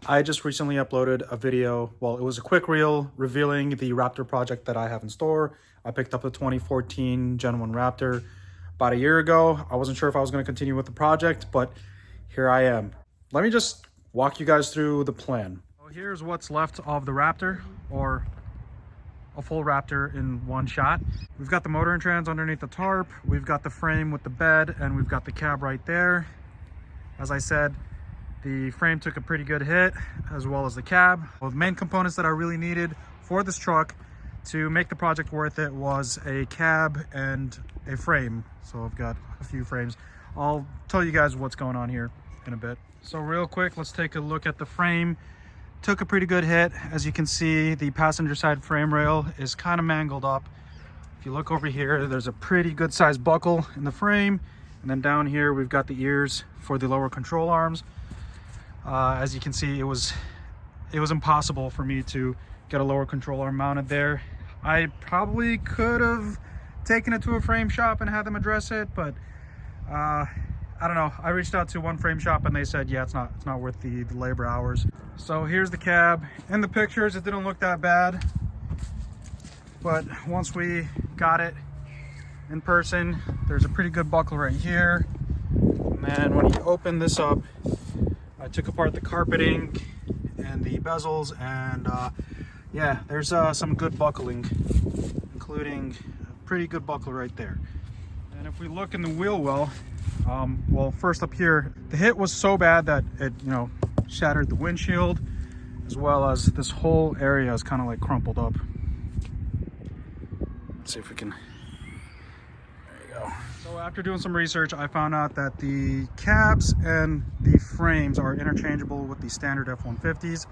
I just recently uploaded a video. Well, it was a quick reel revealing the Raptor project that I have in store. I picked up the 2014 Gen 1 Raptor about a year ago. I wasn't sure if I was going to continue with the project, but here I am. Let me just walk you guys through the plan. So here's what's left of the Raptor, or a full Raptor in one shot. We've got the motor and trans underneath the tarp. We've got the frame with the bed, and we've got the cab right there. As I said, the frame took a pretty good hit, as well as the cab. Well, the main components that I really needed for this truck to make the project worth it was a cab and a frame. So I've got a few frames. I'll tell you guys what's going on here in a bit. So real quick, let's take a look at the frame. Took a pretty good hit. As you can see, the passenger side frame rail is kind of mangled up. If you look over here, there's a pretty good sized buckle in the frame. And then down here, we've got the ears for the lower control arms. As you can see, it was impossible for me to get a lower control arm mounted there. I probably could have taken it to a frame shop and had them address it, but I don't know. I reached out to one frame shop and they said, yeah, it's not worth the labor hours. So here's the cab. In the pictures, it didn't look that bad, but once we got it in person, there's a pretty good buckle right here. And then when you open this up, I took apart the carpeting and the bezels, and yeah, there's some good buckling, including a pretty good buckle right there. And if we look in the wheel well, well, first up here, the hit was so bad that it, shattered the windshield, as well as this whole area is kind of like crumpled up. Let's see if we can. So after doing some research, I found out that the cabs and the frames are interchangeable with the standard F150s.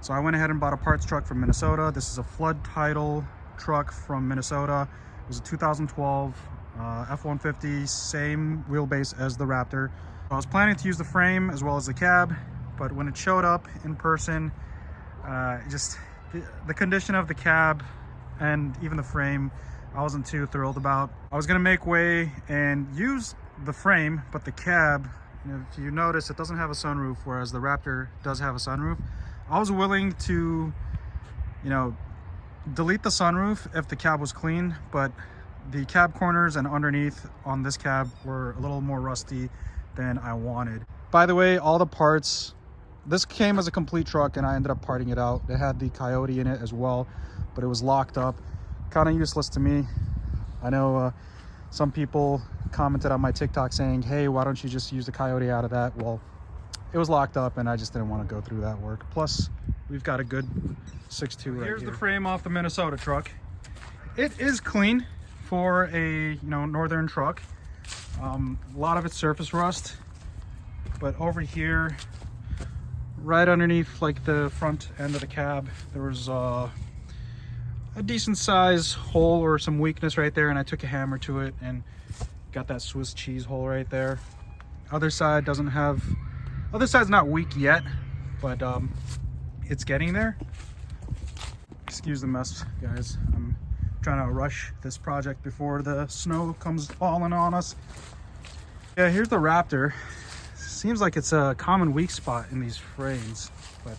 So I went ahead and bought a parts truck from Minnesota. This is a flood title truck from Minnesota. It was a 2012 F150, same wheelbase as the Raptor. I was planning to use the frame as well as the cab, but when it showed up in person, just the condition of the cab and even the frame, I wasn't too thrilled about. I was gonna make way and use the frame, but the cab, if you notice, it doesn't have a sunroof, whereas the Raptor does have a sunroof. I was willing to, delete the sunroof if the cab was clean, but the cab corners and underneath on this cab were a little more rusty than I wanted. By the way, all the parts, this came as a complete truck and I ended up parting it out. It had the Coyote in it as well, but it was locked up. Kind of useless to me. I know some people commented on my TikTok saying, hey, why don't you just use the Coyote out of that? Well, it was locked up and I just didn't want to go through that work. Plus, we've got a good 6.2 right Here's the frame off the Minnesota truck. It is clean for a northern truck. A lot of it's surface rust, but over here, right underneath like the front end of the cab, there was a decent size hole or some weakness right there, and I took a hammer to it and got that Swiss cheese hole right there. Other side doesn't have, other side's not weak yet, but it's getting there. Excuse the mess, guys. I'm trying to rush this project before the snow comes falling on us. Yeah, here's the Raptor. Seems like it's a common weak spot in these frames, but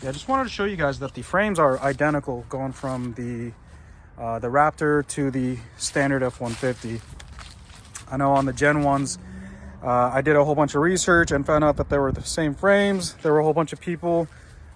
yeah, I just wanted to show you guys that the frames are identical going from the Raptor to the standard F150. I know on the Gen 1s, I did a whole bunch of research and found out that they were the same frames. There were a whole bunch of people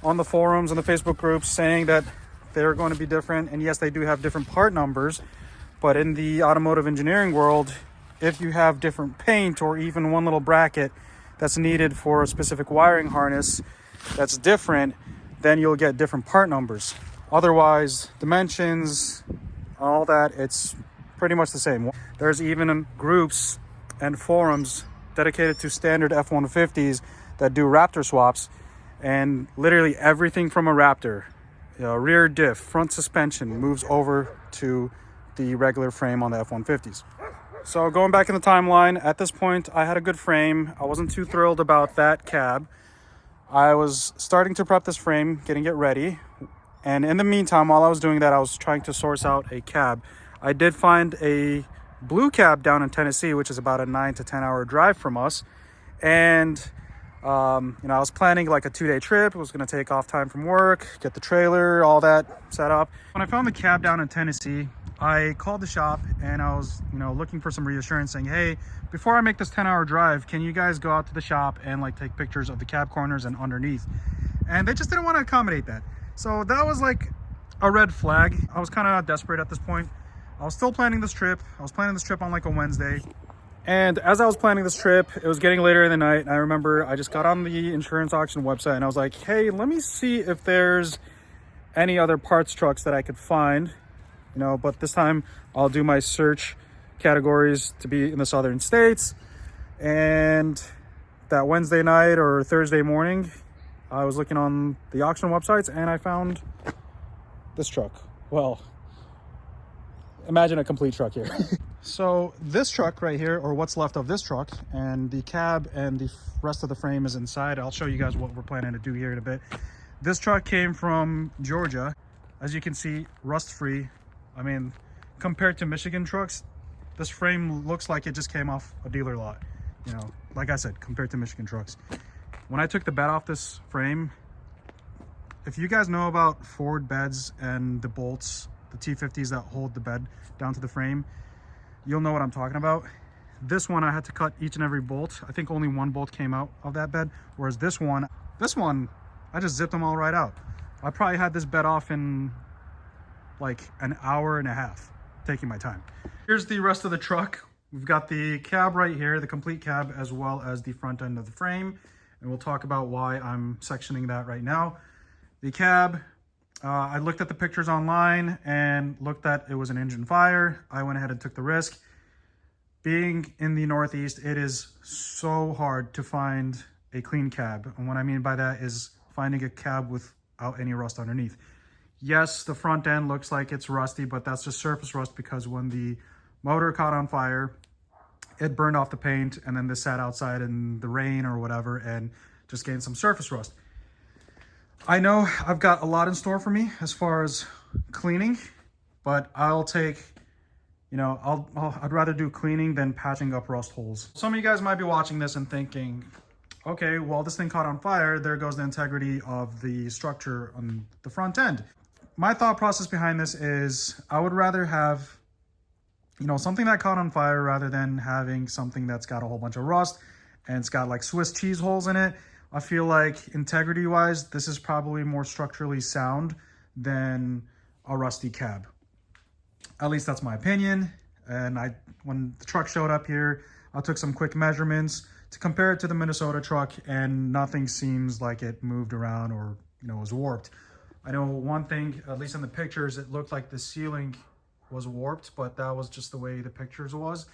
on the forums and the Facebook groups saying that they're going to be different. And yes, they do have different part numbers, but in the automotive engineering world, if you have different paint or even one little bracket that's needed for a specific wiring harness that's different, then you'll get different part numbers. Otherwise, dimensions, all that, it's pretty much the same. There's even groups and forums dedicated to standard F150s that do Raptor swaps, and literally everything from a Raptor, rear diff, front suspension, moves over to the regular frame on the F150s. So going back in the timeline, at this point, I had a good frame. I wasn't too thrilled about that cab. I was starting to prep this frame, getting it ready. And in the meantime, while I was doing that, I was trying to source out a cab. I did find a blue cab down in Tennessee, which is about a 9 to 10 hour drive from us. And You know, I was planning like a 2-day trip. It was going to take off time from work, get the trailer, all that set up. When I found the cab down in Tennessee, I called the shop and I was, you know, looking for some reassurance saying, hey, before I make this 10-hour drive, can you guys go out to the shop and like take pictures of the cab corners and underneath? And they just didn't want to accommodate that. So that was like a red flag. I was kind of desperate at this point. I was still planning this trip. I was planning this trip on like a Wednesday. And as I was planning this trip, it was getting later in the night. And I remember I just got on the insurance auction website and I was like, hey, let me see if there's any other parts trucks that I could find, you know, but this time I'll do my search categories to be in the southern states. And that Wednesday night or Thursday morning, I was looking on the auction websites and I found this truck. Well, imagine a complete truck here. So this truck right here, or what's left of this truck, and the cab and the rest of the frame is inside. I'll show you guys what we're planning to do here in a bit. This truck came from Georgia. As you can see, rust free. I mean, compared to Michigan trucks, this frame looks like it just came off a dealer lot. You know, like I said, compared to Michigan trucks. When I took the bed off this frame, if you guys know about Ford beds and the bolts, the T50s that hold the bed down to the frame, you'll know what I'm talking about. This one, I had to cut each and every bolt. I think only one bolt came out of that bed, whereas this one, I just zipped them all right out. I probably had this bed off in like an hour and a half, taking my time. Here's the rest of the truck. We've got the cab right here, the complete cab, as well as the front end of the frame. And we'll talk about why I'm sectioning that right now. The cab, I looked at the pictures online and looked that it was an engine fire. I went ahead and took the risk. Being in the Northeast, it is so hard to find a clean cab. And what I mean by that is finding a cab without any rust underneath. Yes, the front end looks like it's rusty, but that's just surface rust because when the motor caught on fire, it burned off the paint and then this sat outside in the rain or whatever and just gained some surface rust. I know I've got a lot in store for me as far as cleaning, but I'll take, you know, I'd rather do cleaning than patching up rust holes. Some of you guys might be watching this and thinking, okay, well, this thing caught on fire. There goes the integrity of the structure on the front end. My thought process behind this is I would rather have, you know, something that caught on fire rather than having something that's got a whole bunch of rust and it's got like Swiss cheese holes in it. I feel like integrity-wise, this is probably more structurally sound than a rusty cab. At least that's my opinion. And when the truck showed up here, I took some quick measurements to compare it to the Minnesota truck, and nothing seems like it moved around or, you know, was warped. I know one thing, at least in the pictures, it looked like the ceiling was warped, but that was just the way the pictures was.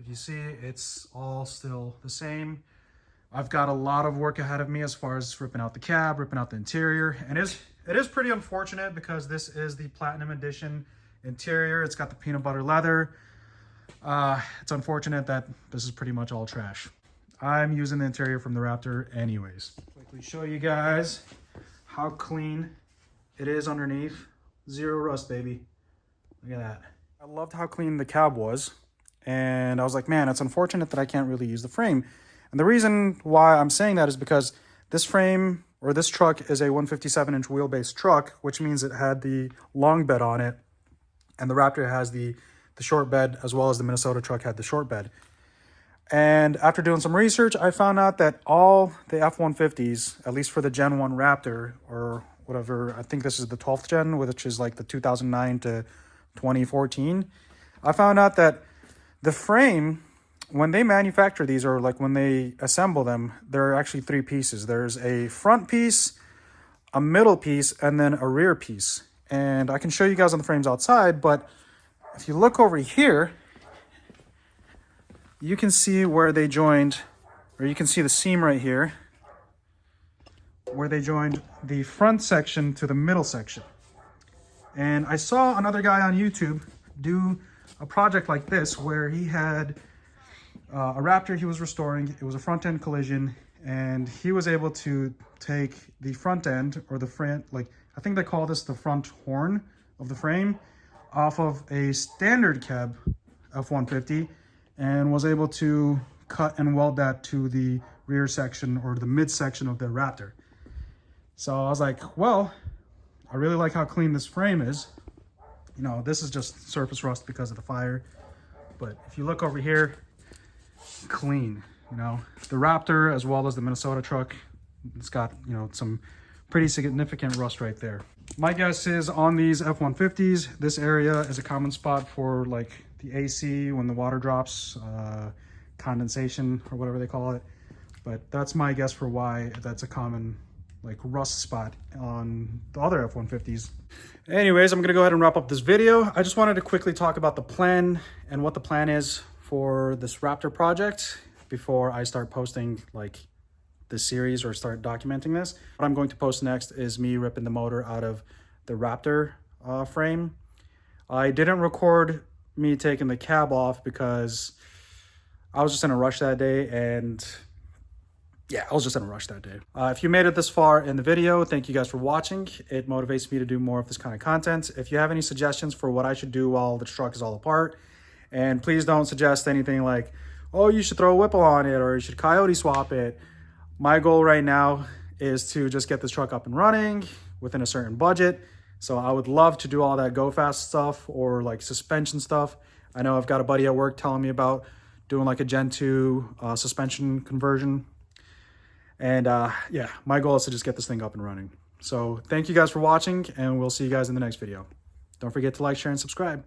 If you see, it's all still the same. I've got a lot of work ahead of me as far as ripping out the cab, ripping out the interior. And it is pretty unfortunate because this is the Platinum Edition interior. It's got the peanut butter leather. It's unfortunate that this is pretty much all trash. I'm using the interior from the Raptor anyways. Quickly show you guys how clean it is underneath. Zero rust, baby. Look at that. I loved how clean the cab was. And I was like, man, it's unfortunate that I can't really use the frame. And the reason why I'm saying that is because this frame or this truck is a 157-inch wheelbase truck, which means it had the long bed on it. And the Raptor has the short bed, as well as the Minnesota truck had the short bed. And after doing some research, I found out that all the F-150s, at least for the Gen 1 Raptor, or whatever, I think this is the 12th gen, which is like the 2009 to 2014. I found out that the frame, when they manufacture these, or like when they assemble them, there are actually three pieces. There's a front piece, a middle piece, and then a rear piece. And I can show you guys on the frames outside, but if you look over here, you can see where they joined, or you can see the seam right here, where they joined the front section to the middle section. And I saw another guy on YouTube do a project like this where he had a Raptor he was restoring. It was a front end collision, and he was able to take the front end, or the front, like I think they call this the front horn of the frame, off of a standard cab F-150, and was able to cut and weld that to the rear section or the mid section of the Raptor. So I was like, well, I really like how clean this frame is. You know, this is just surface rust because of the fire. But if you look over here, clean, you know. The Raptor as well as the Minnesota truck, it's got, you know, some pretty significant rust right there. My guess is on these F150s, this area is a common spot for like the AC when the water drops, condensation or whatever they call it. But that's my guess for why that's a common like rust spot on the other F150s. Anyways, I'm gonna go ahead and wrap up this video. I just wanted to quickly talk about the plan and what the plan is for this Raptor project before I start posting like this series or start documenting this. What I'm going to post next is me ripping the motor out of the Raptor frame. I didn't record me taking the cab off because I was just in a rush that day, and yeah, I was just in a rush that day. If you made it this far in the video, thank you guys for watching. It motivates me to do more of this kind of content. If you have any suggestions for what I should do while the truck is all apart, and please don't suggest anything like, oh, you should throw a Whipple on it or you should coyote swap it. My goal right now is to just get this truck up and running within a certain budget. So I would love to do all that go fast stuff or like suspension stuff. I know I've got a buddy at work telling me about doing like a Gen 2 suspension conversion. And yeah, my goal is to just get this thing up and running. So thank you guys for watching, and we'll see you guys in the next video. Don't forget to like, share, and subscribe.